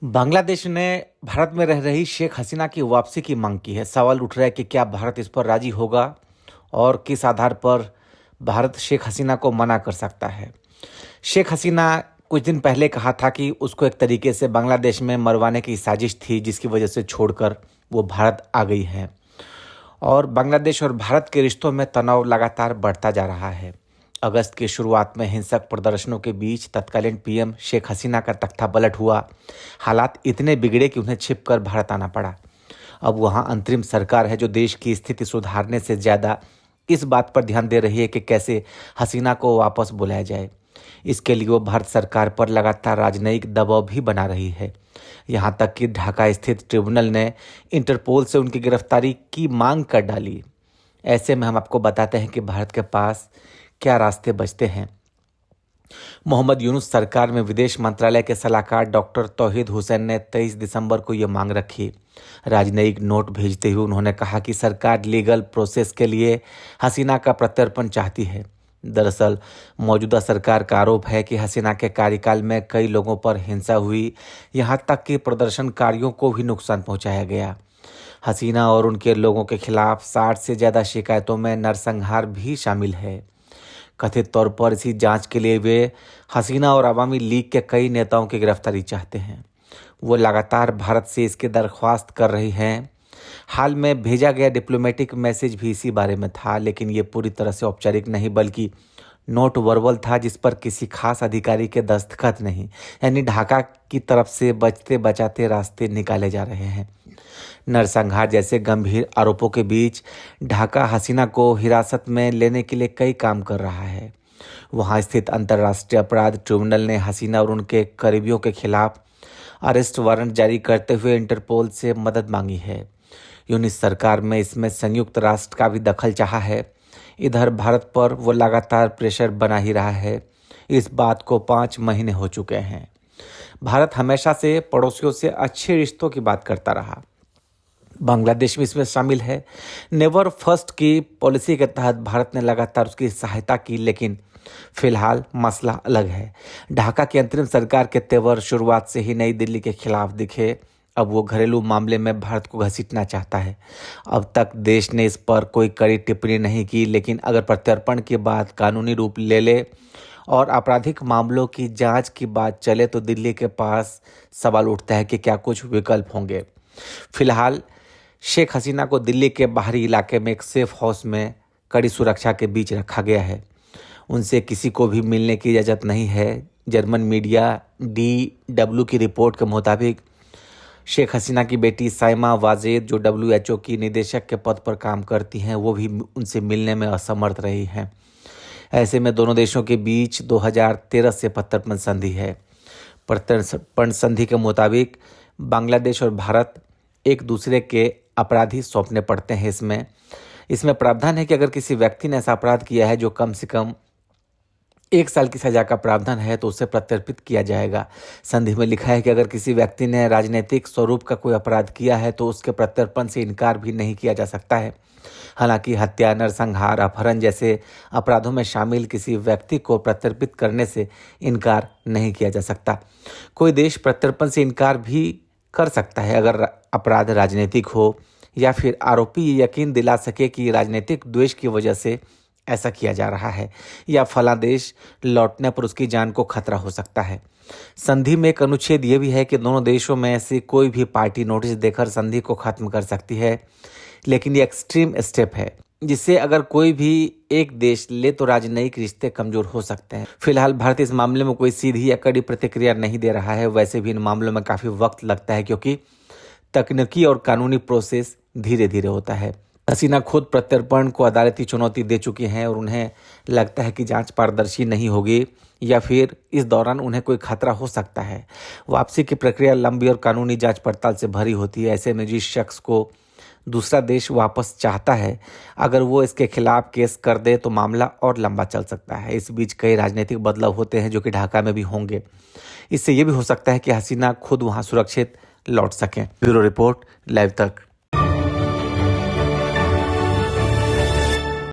बांग्लादेश ने भारत में रह रही शेख हसीना की वापसी की मांग की है। सवाल उठ रहा है कि क्या भारत इस पर राजी होगा और किस आधार पर भारत शेख हसीना को मना कर सकता है। शेख हसीना कुछ दिन पहले कहा था कि उसको एक तरीके से बांग्लादेश में मरवाने की साजिश थी, जिसकी वजह से छोड़कर वो भारत आ गई है और बांग्लादेश और भारत के रिश्तों में तनाव लगातार बढ़ता जा रहा है। अगस्त की शुरुआत में हिंसक प्रदर्शनों के बीच तत्कालीन पीएम शेख हसीना का तख्ता पलट हुआ। हालात इतने बिगड़े कि उन्हें छिपकर भारत आना पड़ा। अब वहां अंतरिम सरकार है जो देश की स्थिति सुधारने से ज़्यादा इस बात पर ध्यान दे रही है कि कैसे हसीना को वापस बुलाया जाए। इसके लिए वो भारत सरकार पर लगातार राजनयिक दबाव भी बना रही है। यहाँ तक कि ढाका स्थित ट्रिब्यूनल ने इंटरपोल से उनकी गिरफ्तारी की मांग कर डाली। ऐसे में हम आपको बताते हैं कि भारत के पास क्या रास्ते बचते हैं। मोहम्मद यूनुस सरकार में विदेश मंत्रालय के सलाहकार डॉक्टर तौहीद हुसैन ने 23 दिसंबर को ये मांग रखी। राजनयिक नोट भेजते हुए उन्होंने कहा कि सरकार लीगल प्रोसेस के लिए हसीना का प्रत्यर्पण चाहती है। दरअसल मौजूदा सरकार का आरोप है कि हसीना के कार्यकाल में कई लोगों पर हिंसा हुई, यहाँ तक कि प्रदर्शनकारियों को भी नुकसान पहुंचाया गया। हसीना और उनके लोगों के खिलाफ 60 से ज़्यादा शिकायतों में नरसंहार भी शामिल है। कथित तौर पर इसी जांच के लिए वे हसीना और अवामी लीग के कई नेताओं की गिरफ्तारी चाहते हैं। वो लगातार भारत से इसकी दरख्वास्त कर रही हैं। हाल में भेजा गया डिप्लोमेटिक मैसेज भी इसी बारे में था, लेकिन ये पूरी तरह से औपचारिक नहीं बल्कि नोट वर्बल था, जिस पर किसी खास अधिकारी के दस्तखत नहीं। यानी ढाका की तरफ से बचते बचाते रास्ते निकाले जा रहे हैं। नरसंहार जैसे गंभीर आरोपों के बीच ढाका हसीना को हिरासत में लेने के लिए कई काम कर रहा है। वहां स्थित अंतर्राष्ट्रीय अपराध ट्रिब्यूनल ने हसीना और उनके करीबियों के खिलाफ अरेस्ट वारंट जारी करते हुए इंटरपोल से मदद मांगी है। यूनिस सरकार में इसमें संयुक्त राष्ट्र का भी दखल चाहा है। इधर भारत पर वो लगातार प्रेशर बना ही रहा है। इस बात को 5 महीने हो चुके हैं। भारत हमेशा से पड़ोसियों से अच्छे रिश्तों की बात करता रहा। बांग्लादेश भी इसमें शामिल है। नेवर फर्स्ट की पॉलिसी के तहत भारत ने लगातार उसकी सहायता की, लेकिन फिलहाल मसला अलग है। ढाका की अंतरिम सरकार के तेवर शुरुआत से ही नई दिल्ली के खिलाफ दिखे। अब वो घरेलू मामले में भारत को घसीटना चाहता है। अब तक देश ने इस पर कोई कड़ी टिप्पणी नहीं की, लेकिन अगर प्रत्यर्पण की बात कानूनी रूप ले ले और आपराधिक मामलों की जांच की बात चले तो दिल्ली के पास सवाल उठता है कि क्या कुछ विकल्प होंगे। फिलहाल शेख हसीना को दिल्ली के बाहरी इलाके में एक सेफ हाउस में कड़ी सुरक्षा के बीच रखा गया है। उनसे किसी को भी मिलने की इजाज़त नहीं है। जर्मन मीडिया DW की रिपोर्ट के मुताबिक शेख हसीना की बेटी साइमा वाजेद, जो WHO की निदेशक के पद पर काम करती हैं, वो भी उनसे मिलने में असमर्थ रही हैं। ऐसे में दोनों देशों के बीच 2013 से प्रत्यर्पण संधि है। प्रत्यर्पण संधि के मुताबिक बांग्लादेश और भारत एक दूसरे के अपराधी सौंपने पड़ते हैं। इसमें प्रावधान है कि अगर किसी व्यक्ति ने ऐसा अपराध किया है जो कम से कम 1 साल की सजा का प्रावधान है तो उसे प्रत्यर्पित किया जाएगा। संधि में लिखा है कि अगर किसी व्यक्ति ने राजनीतिक स्वरूप का कोई अपराध किया है तो उसके प्रत्यर्पण से इनकार भी नहीं किया जा सकता है। हालांकि हत्या, नरसंहार, अपहरण जैसे अपराधों में शामिल किसी व्यक्ति को प्रत्यर्पित करने से इनकार नहीं किया जा सकता। कोई देश प्रत्यर्पण से इनकार भी कर सकता है अगर अपराध राजनीतिक हो या फिर आरोपी ये यकीन दिला सके कि राजनीतिक द्वेष की वजह से ऐसा किया जा रहा है या फला देश लौटने पर उसकी जान को खतरा हो सकता है। संधि में एक अनुच्छेद ये भी है कि दोनों देशों में ऐसी कोई भी पार्टी नोटिस देकर संधि को खत्म कर सकती है, लेकिन ये एक्सट्रीम स्टेप है जिससे अगर कोई भी एक देश ले तो राजनयिक रिश्ते कमजोर हो सकते हैं। फिलहाल भारत इस मामले में कोई सीधी या कड़ी प्रतिक्रिया नहीं दे रहा है। वैसे भी इन मामलों में काफी वक्त लगता है क्योंकि तकनीकी और कानूनी प्रोसेस धीरे धीरे होता है। हसीना खुद प्रत्यर्पण को अदालती चुनौती दे चुकी हैं और उन्हें लगता है कि जांच पारदर्शी नहीं होगी या फिर इस दौरान उन्हें कोई खतरा हो सकता है। वापसी की प्रक्रिया लंबी और कानूनी जांच पड़ताल से भरी होती है। ऐसे में जिस शख्स को दूसरा देश वापस चाहता है, अगर वो इसके खिलाफ केस कर दे तो मामला और लंबा चल सकता है। इस बीच कई राजनीतिक बदलाव होते हैं जो कि ढाका में भी होंगे। इससे ये भी हो सकता है कि हसीना खुद वहाँ सुरक्षित लौट सकें। ब्यूरो रिपोर्ट, लाइव तक।